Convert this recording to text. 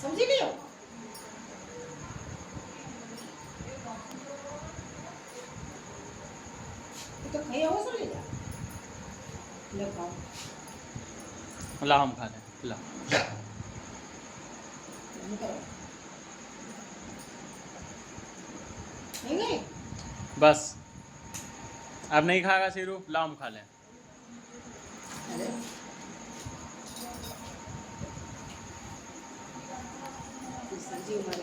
समझी लियो तो खाई हो समझी जा ले खाओ ला हम खा लें ला नहीं करो नहीं बस अब नहीं खाएगा सीरू ला हम खा लें अरे सब्जी उमर